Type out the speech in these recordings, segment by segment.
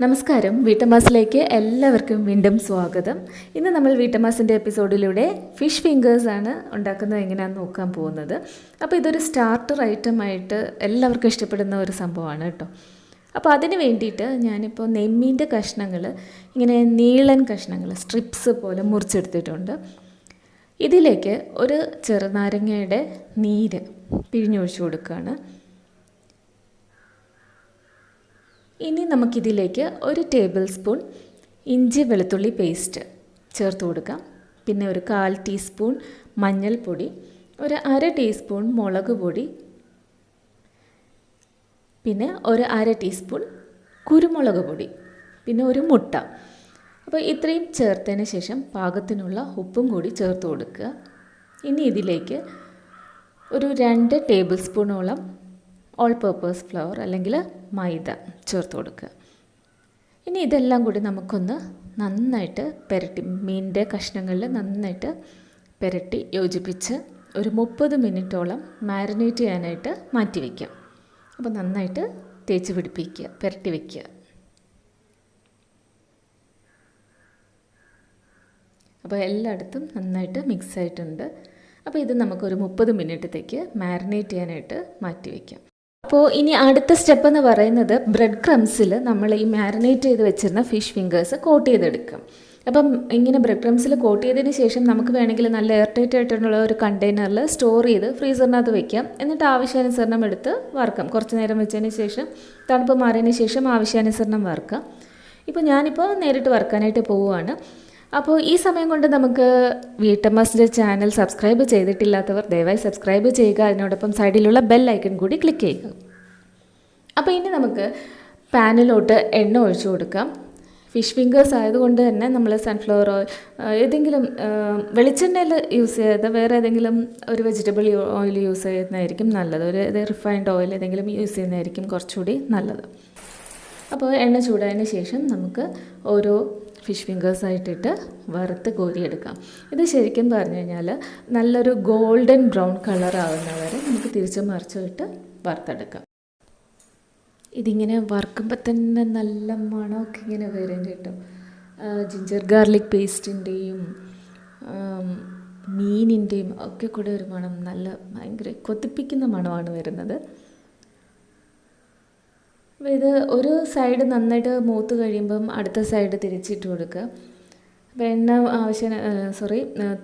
നമസ്കാരം, വീട്ടമ്മാസിലേക്ക് എല്ലാവർക്കും വീണ്ടും സ്വാഗതം. ഇന്ന് നമ്മൾ വീട്ടമ്മാസിൻ്റെ എപ്പിസോഡിലൂടെ ഫിഷ് ഫിംഗേഴ്സാണ് ഉണ്ടാക്കുന്നത് എങ്ങനെയാണെന്ന് നോക്കാൻ പോകുന്നത്. അപ്പോൾ ഇതൊരു സ്റ്റാർട്ടർ ഐറ്റമായിട്ട് എല്ലാവർക്കും ഇഷ്ടപ്പെടുന്ന ഒരു സംഭവമാണ് കേട്ടോ. അപ്പോൾ അതിന് വേണ്ടിയിട്ട് ഞാനിപ്പോൾ നെമ്മീൻ്റെ കഷ്ണങ്ങൾ ഇങ്ങനെ നീളൻ കഷ്ണങ്ങൾ സ്ട്രിപ്സ് പോലെ മുറിച്ചെടുത്തിട്ടുണ്ട്. ഇതിലേക്ക് ഒരു ചെറുനാരങ്ങയുടെ നീര് പിഴിഞ്ഞൊഴിച്ച് കൊടുക്കുകയാണ്. ഇനി നമുക്കിതിലേക്ക് 1 ടേബിൾ സ്പൂൺ ഇഞ്ചി വെളുത്തുള്ളി പേസ്റ്റ് ചേർത്ത് കൊടുക്കാം. പിന്നെ ഒരു 1/4 ടീസ്പൂൺ മഞ്ഞൾപ്പൊടി, ഒരു 1/2 ടീസ്പൂൺ മുളക് പൊടി, പിന്നെ ഒരു 1/2 ടീസ്പൂൺ കുരുമുളക് പൊടി, പിന്നെ ഒരു മുട്ട. അപ്പോൾ ഇത്രയും ചേർത്തതിന് ശേഷം പാകത്തിനുള്ള ഉപ്പും കൂടി ചേർത്ത് കൊടുക്കുക. ഇനി ഇതിലേക്ക് ഒരു 2 ടേബിൾ സ്പൂണോളം ഓൾ പർപ്പസ് ഫ്ലവർ അല്ലെങ്കിൽ മൈദ ചേർത്ത് കൊടുക്കുക. ഇനി ഇതെല്ലാം കൂടി നമുക്കൊന്ന് നന്നായിട്ട് പുരട്ടി മീനിൻ്റെ കഷ്ണങ്ങളിൽ നന്നായിട്ട് പുരട്ടി യോജിപ്പിച്ച് ഒരു 30 മിനിറ്റോളം മാരിനേറ്റ് ചെയ്യാനായിട്ട് മാറ്റി വയ്ക്കാം. അപ്പോൾ നന്നായിട്ട് തേച്ച് പിടിപ്പിക്കുക, പുരട്ടി വയ്ക്കുക. അപ്പോൾ എല്ലായിടത്തും നന്നായിട്ട് മിക്സ് ആയിട്ടുണ്ട്. അപ്പോൾ ഇത് നമുക്കൊരു 30 മിനിറ്റത്തേക്ക് മാരിനേറ്റ് ചെയ്യാനായിട്ട് മാറ്റി വയ്ക്കാം. അപ്പോൾ ഇനി അടുത്ത സ്റ്റെപ്പ് എന്ന് പറയുന്നത് ബ്രെഡ് ക്രംസിൽ നമ്മൾ ഈ മാരിനേറ്റ് ചെയ്ത് വെച്ചിരുന്ന ഫിഷ് ഫിംഗേഴ്സ് കോട്ട് ചെയ്തെടുക്കും. അപ്പം ഇങ്ങനെ ബ്രെഡ് ക്രംസിൽ കോട്ട് ചെയ്തതിന് ശേഷം നമുക്ക് വേണമെങ്കിൽ നല്ല എയർ ടൈറ്റ് ആയിട്ടുള്ള ഒരു കണ്ടെയ്നറിൽ സ്റ്റോർ ചെയ്ത് ഫ്രീസറിനകത്ത് വയ്ക്കാം. എന്നിട്ട് ആവശ്യാനുസരണം എടുത്ത് വറുക്കാം. കുറച്ച് നേരം വെച്ചതിന് ശേഷം തണുപ്പ് മാറിയതിന് ശേഷം ആവശ്യാനുസരണം വറുക്കാം. ഇപ്പോൾ ഞാനിപ്പോൾ നേരിട്ട് വറുക്കാനായിട്ട് പോവുകയാണ്. അപ്പോൾ ഈ സമയം കൊണ്ട് നമുക്ക് വീട്ടമ്മാസിൻ്റെ ചാനൽ സബ്സ്ക്രൈബ് ചെയ്തിട്ടില്ലാത്തവർ ദയവായി സബ്സ്ക്രൈബ് ചെയ്യുക. അതിനോടൊപ്പം സൈഡിലുള്ള ബെൽ ഐക്കൺ കൂടി ക്ലിക്ക് ചെയ്യുക. അപ്പോൾ ഇനി നമുക്ക് പാനിലോട്ട് എണ്ണ ഒഴിച്ചു കൊടുക്കാം. ഫിഷ് ഫിംഗേഴ്സ് ആയതുകൊണ്ട് തന്നെ നമ്മൾ സൺഫ്ലവർ ഓയിൽ ഏതെങ്കിലും വെളിച്ചെണ്ണയിൽ യൂസ് ചെയ്ത് വേറെ ഏതെങ്കിലും ഒരു വെജിറ്റബിൾ ഓയിൽ യൂസ് ചെയ്യുന്നതായിരിക്കും നല്ലത്. ഒരു റിഫൈൻഡ് ഓയിൽ ഏതെങ്കിലും യൂസ് ചെയ്യുന്നതായിരിക്കും കുറച്ചുകൂടി നല്ലത്. അപ്പോൾ എണ്ണ ചൂടായതിന് ശേഷം നമുക്ക് ഓരോ ഫിഷ് ഫിംഗേഴ്സായിട്ടിട്ട് വറുത്ത് കോരിയെടുക്കാം. ഇത് ശരിക്കും പറഞ്ഞു കഴിഞ്ഞാൽ നല്ലൊരു ഗോൾഡൻ ബ്രൗൺ കളറാവുന്നവരെ നമുക്ക് തിരിച്ച് മറിച്ചിട്ട് വറുത്തെടുക്കാം. ഇതിങ്ങനെ വറുക്കുമ്പോൾ തന്നെ നല്ല മണമൊക്കെ ഇങ്ങനെ വരും കേട്ടോ. ജിഞ്ചർ ഗാർലിക് പേസ്റ്റിൻ്റെയും മീനിൻ്റെയും ഒക്കെ കൂടെ ഒരു മണം, നല്ല ഭയങ്കര കൊതിപ്പിക്കുന്ന മണമാണ് വരുന്നത്. അപ്പോൾ ഇത് ഒരു സൈഡ് നന്നായിട്ട് മൂത്ത് കഴിയുമ്പം അടുത്ത സൈഡ് തിരിച്ചിട്ട് കൊടുക്കുക. അപ്പോൾ എണ്ണ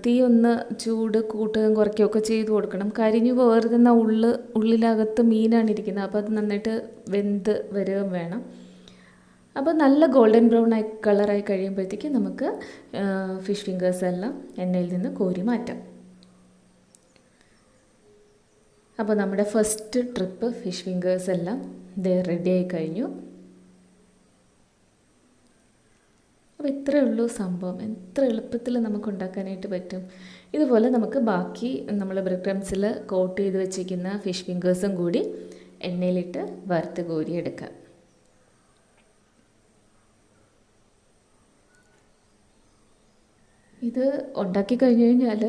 തീ ഒന്ന് ചൂട് കൂട്ടുകയും കുറയ്ക്കുകയൊക്കെ ചെയ്ത് കൊടുക്കണം. കരിഞ്ഞു പോകരുതെന്ന ഉള്ളിലകത്ത് മീനാണ് ഇരിക്കുന്നത്. അപ്പോൾ അത് നന്നായിട്ട് വെന്ത് വരികയും വേണം. അപ്പോൾ നല്ല ഗോൾഡൻ ബ്രൗൺ കളറായി കഴിയുമ്പോഴത്തേക്ക് നമുക്ക് ഫിഷ് ഫിംഗേഴ്സ് എല്ലാം എണ്ണയിൽ നിന്ന് കോരി മാറ്റാം. അപ്പോൾ നമ്മുടെ ഫസ്റ്റ് ട്രിപ്പ് ഫിഷ് ഫിംഗേഴ്സ് എല്ലാം റെഡി ആയി കഴിഞ്ഞു. അപ്പോൾ ഇത്രയേ ഉള്ളൂ സംഭവം. എത്ര എളുപ്പത്തിൽ നമുക്ക് ഉണ്ടാക്കാനായിട്ട് പറ്റും. ഇതുപോലെ നമുക്ക് ബാക്കി നമ്മൾ ബ്രെഡ് ക്രംസിൽ കോട്ട് ചെയ്ത് വെച്ചിരിക്കുന്ന ഫിഷ് ഫിംഗേഴ്സും കൂടി എണ്ണയിലിട്ട് വറുത്ത് കോരിയെടുക്കാം. ഇത് ഉണ്ടാക്കി കഴിഞ്ഞ് കഴിഞ്ഞാൽ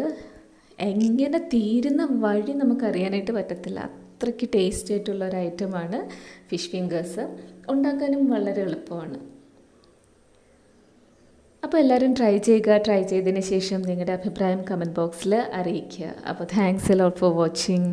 എങ്ങനെ തീരുന്ന വഴി നമുക്കറിയാനായിട്ട് പറ്റത്തില്ല. അത്രയ്ക്ക് ടേസ്റ്റ് ആയിട്ടുള്ള ഒരു ഐറ്റമാണ് ഫിഷ് ഫിംഗേഴ്സ്. ഉണ്ടാക്കാനും വളരെ എളുപ്പമാണ്. അപ്പോൾ എല്ലാവരും ട്രൈ ചെയ്യുക. ട്രൈ ചെയ്തതിന് ശേഷം നിങ്ങളുടെ അഭിപ്രായം കമൻറ്റ് ബോക്സിൽ അറിയിക്കുക. അപ്പോൾ thanks a lot for watching.